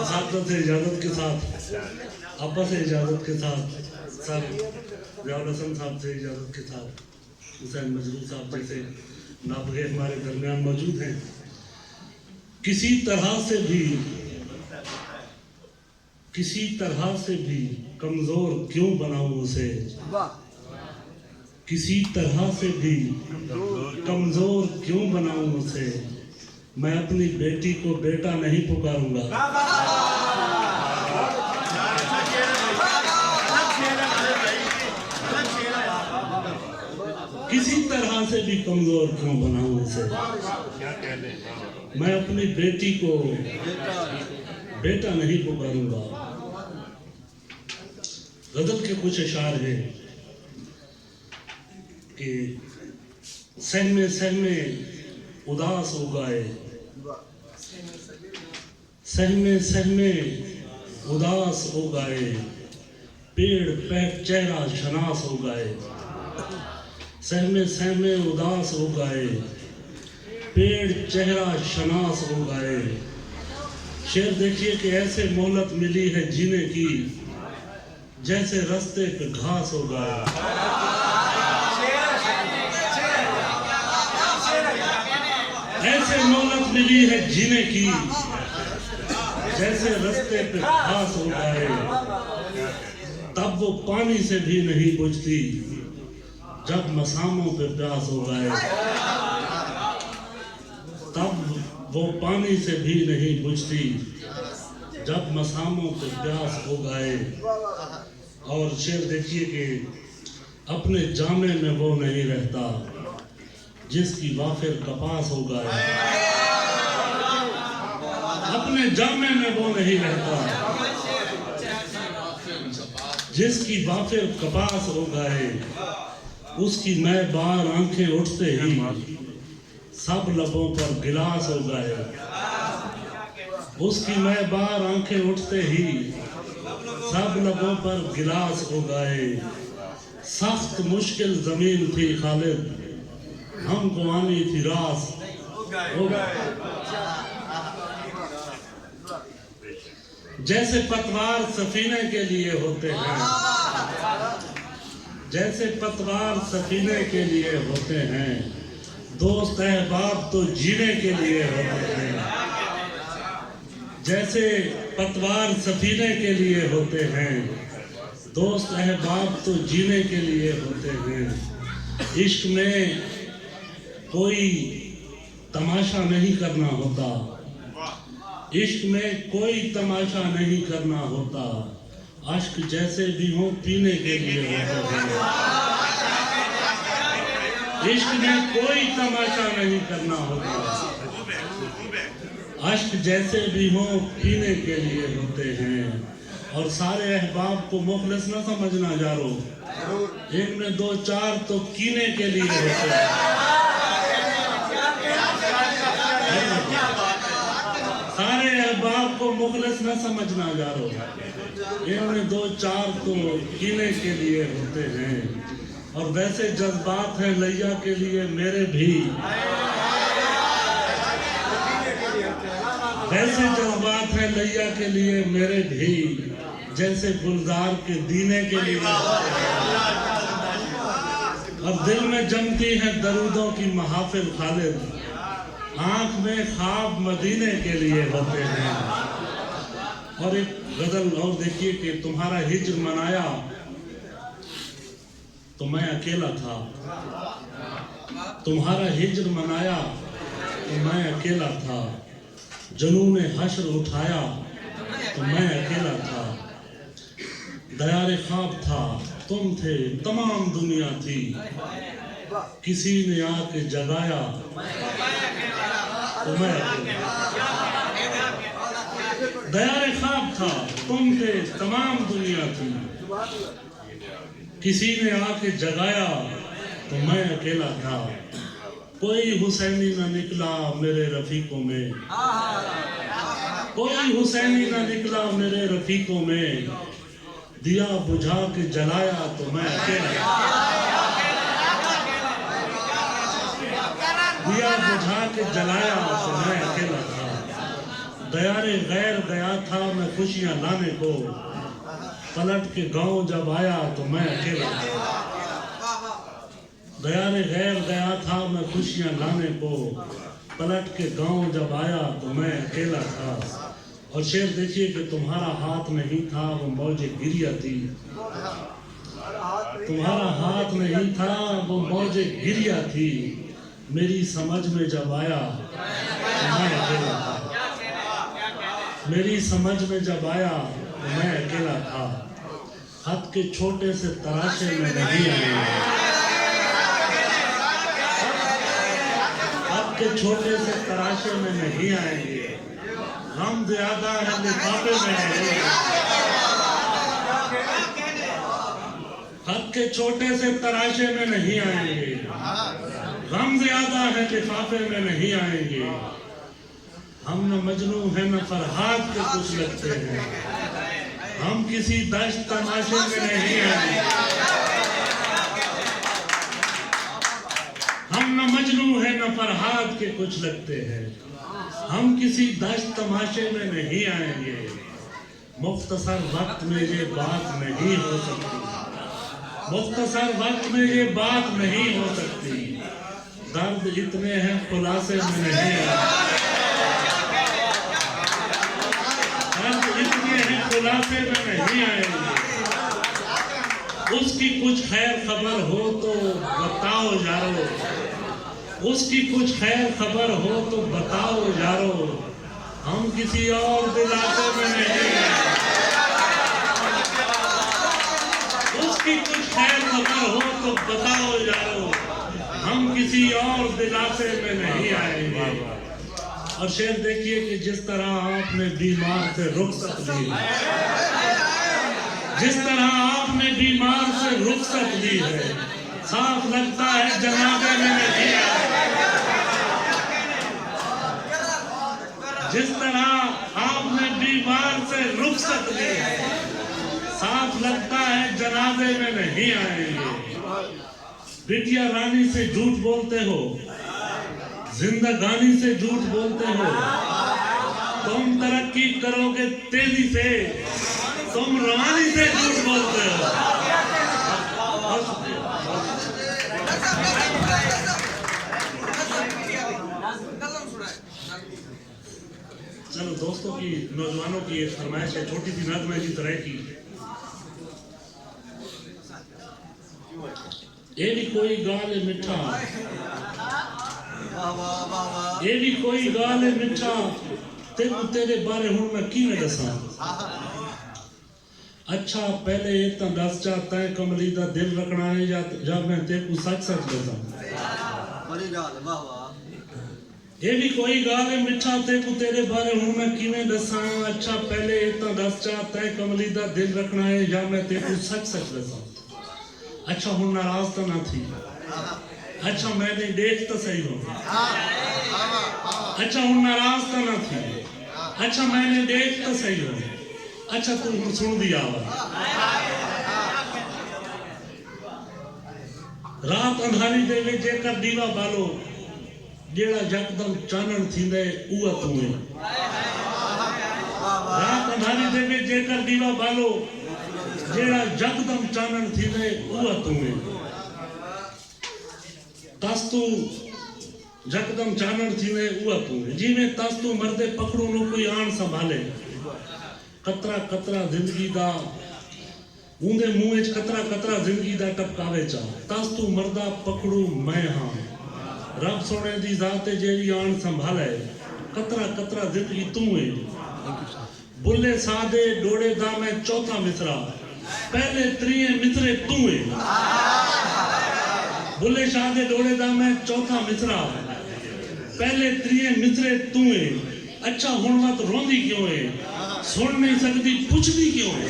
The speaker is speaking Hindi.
असातिज़ा से इजाज़त के साथ, आपा से इजाज़त के साथ, सर ज़ियाउल हसन साहब से इजाज़त के साथ, हुसैन मजरूह साहब जैसे नाबगे हमारे दरमियान मौजूद हैं। किसी तरह से भी कमज़ोर क्यों बनाऊं उसे, किसी तरह से भी कमज़ोर क्यों बनाऊं उसे, मैं अपनी बेटी को बेटा नहीं पुकारूंगा। किसी तरह से भी कमज़ोर क्यों बनाऊं उसे, मैं अपनी बेटी को बेटा नहीं पुकारूंगा। गज़ल के कुछ अशार हैं कि सहमे सहमे उदास हो गए, सहमे सहमे उदास हो गए, पेड़ पे चेहरा शनास हो गए, सहमे सहमे उदास हो गए, पेड़ चेहरा शनास हो गए। शेर देखिए कि ऐसे मोहलत मिली है जीने की, जैसे रास्ते पे घास हो गया। ऐसे मोहलत मिली है जीने की, जैसे रास्ते पे घास हो गए। तब वो पानी से भी नहीं बुझती, जब मसामों पे प्यास हो गए। तब वो पानी से भी नहीं बुझती, जब मसामों पे प्यास हो गए। और शेर देखिए कि अपने जामे में वो नहीं रहता, जिसकी वाफिर कपास हो गए। अपने जामे में वो नहीं रहता, जिसकी वाफिर कपास हो गए। उसकी मैं बार आंखें उठते ही सब लबों पर गिलास हो गए। उसकी मैं बार आंखें उठते ही सब लबों पर गिलास हो गए। सख्त मुश्किल जमीन थी खालिद, हमको आनी थी रास हो गए। जैसे पतवार सफीने के लिए होते हैं, जैसे पतवार सफीने के लिए होते हैं, दोस्त अहबाब तो जीने के लिए होते हैं। जैसे पतवार सफीने के लिए होते हैं, दोस्त अहबाब तो जीने के लिए होते हैं। इश्क में कोई तमाशा नहीं करना होता, इश्क में कोई तमाशा नहीं करना होता। अश्क जैसे भी हो पीने के लिए होते हैं। इश्क में कोई तमाशा नहीं करना होता, अश्क जैसे भी हो पीने के लिए होते हैं। और सारे अहबाब को मुखलिस न समझना जारो, एक में दो चार तो कीने के लिए होते हैं। सारे अहबाब को मुखलिस न समझना जारो, एक में दो चार तो कीने के लिए होते हैं। और वैसे जज्बात हैं लैया के लिए मेरे भी, वैसे जज्बात हैं लैया के लिए मेरे भी, जैसे गुलजार के दीने के लिए। और दिल में जमती है दरूदों की महाफिल खालिद, आंख में ख्वाब मदीने के लिए होते हैं। और एक गजल और देखिए कि तुम्हारा हिज्र मनाया तो मैं अकेला था, तुम्हारा हिज्र मनाया तो मैं अकेला था। जुनून हश्र उठाया तो मैं अकेला था। दयारे ख्वाब था तुम थे तमाम दुनिया थी, किसी ने आके जगाया तो मैं अकेला। दयारे ख्वाब था तुम थे तमाम दुनिया थी, किसी ने आके जगाया तो मैं अकेला था। कोई हुसैनी ना निकला मेरे रफीकों में, कोई हुसैनी ना निकला मेरे रफीकों में, दिया बुझा के जलाया तो मैं अकेला। दिया बुझा के जलाया तो मैं अकेला था। दयारे गैर गया था मैं खुशियां लाने को, पलट के गांव जब आया तो मैं अकेला था। दयारे गैर गया था मैं खुशियां लाने को, पलट के गांव जब आया तो मैं अकेला था। और शेर देखिए कि तुम्हारा हाथ नहीं था वो मौजे गिरिया थी, तुम्हारा हाथ नहीं था वो मौजे गिरिया थी, मेरी समझ में जब आया तो मैं अकेला था। मेरी समझ में जब आया तो मैं अकेला था। खत के छोटे से तराशे में नहीं आएंगे, खत के छोटे से तराशे में नहीं आएंगे, गम ज्यादा है लिफाफे में नहीं। खत के छोटे से तराशे में नहीं आएंगे, गम ज्यादा है लिफाफे में नहीं आएंगे। हम न मजनू है न फरहाद के कुछ लगते हैं, हम किसी दश्त तमाशे में नहीं आएंगे। हम न मजनू है न फरहाद के कुछ लगते हैं, हम किसी दश्त तमाशे में नहीं आएंगे। मुख्तसर वक्त में ये बात नहीं हो सकती, मुख्तसर वक्त में ये बात नहीं हो सकती, दर्द इतने हैं खुलासे में नहीं आएंगे, दर्द इतने हैं खुलासे में नहीं आएंगे। उसकी कुछ खैर खबर हो तो बताओ यारो, उसकी कुछ खैर खबर हो तो बताओ यारो, हम किसी और दिलासे में नहीं आए। उसकी कुछ खैर खबर हो तो बताओ यारो, हम किसी और दिलासे में नहीं आएंगे। और शेर देखिए कि जिस तरह आपने बीमार से रुखसत ली, जिस तरह आपने बीमार से रुखसत ली है, साफ लगता है जनाबे में नहीं आए। जिस तरह आपने बीमार से रुखसत ली है, साफ लगता है जनाबे में नहीं आएंगे। बिटिया रानी से झूठ बोलते हो, जिंदगानी से झूठ बोलते हो, तुम तरक्की करोगे तेजी से, तुम रवानी से झूठ बोलते हो। चलो दोस्तों की, नौजवानों की एक फरमाइश है, छोटी सी नज़्म की तरह की। ये भी कोई गाल मिठा, ये भी कोई गाल मिठा, तेरे बारे हूं मैं की में दसा। अच्छा पहले ये तो दस चा तय कमली दा दिल रखना है या मैं तेरे को सच सच दसा। ये भी कोई गाल मिठा, तेरे बारे हूं मैं की में दसा। अच्छा पहले ये तो दस चा तय कमली दा दिल रखना है या मैं तेरे को सच सच दसा। अच्छा हूं नाराज तो ना थी, अच्छा मैंने देख तो सही हो। अच्छा हूं नाराज तो ना थी, अच्छा मैंने देख तो सही हो। अच्छा तू हूं सुन दी आवाज। रात अंधारी दे विच जेकर दीवा बालो, जेड़ा यकदम चानण थींदे उहा तू है। रात अंधारी दे विच जेकर दीवा बालो, जेड़ा यकदम चानण थींदे उहा तू है। तस्तू यकदम चानण थींदे उहा तू है। जिवें तस्तू मरदे पकड़ू नु कोई आण संभाले, कतरा कतरा जिंदगी दा ऊंदे मुंह च कतरा कतरा जिंदगी दा टपकावे चा। तस्तू मरदा पकड़ू मैं हां, रब सोने दी जात जेड़ी आण संभाले, कतरा कतरा जिंदगी तू है। बुल्ले सादे डोड़े दा मैं चौथा मिसरा, पहले त्रिये मिसरे तू है। बुल्ले सादे डोड़े दा मैं चौथा मिसरा, पहले त्रिये मिसरे तू है। अच्छा हुण मत रोंदी क्यों है, सुन नहीं सकती पुछदी क्यों है।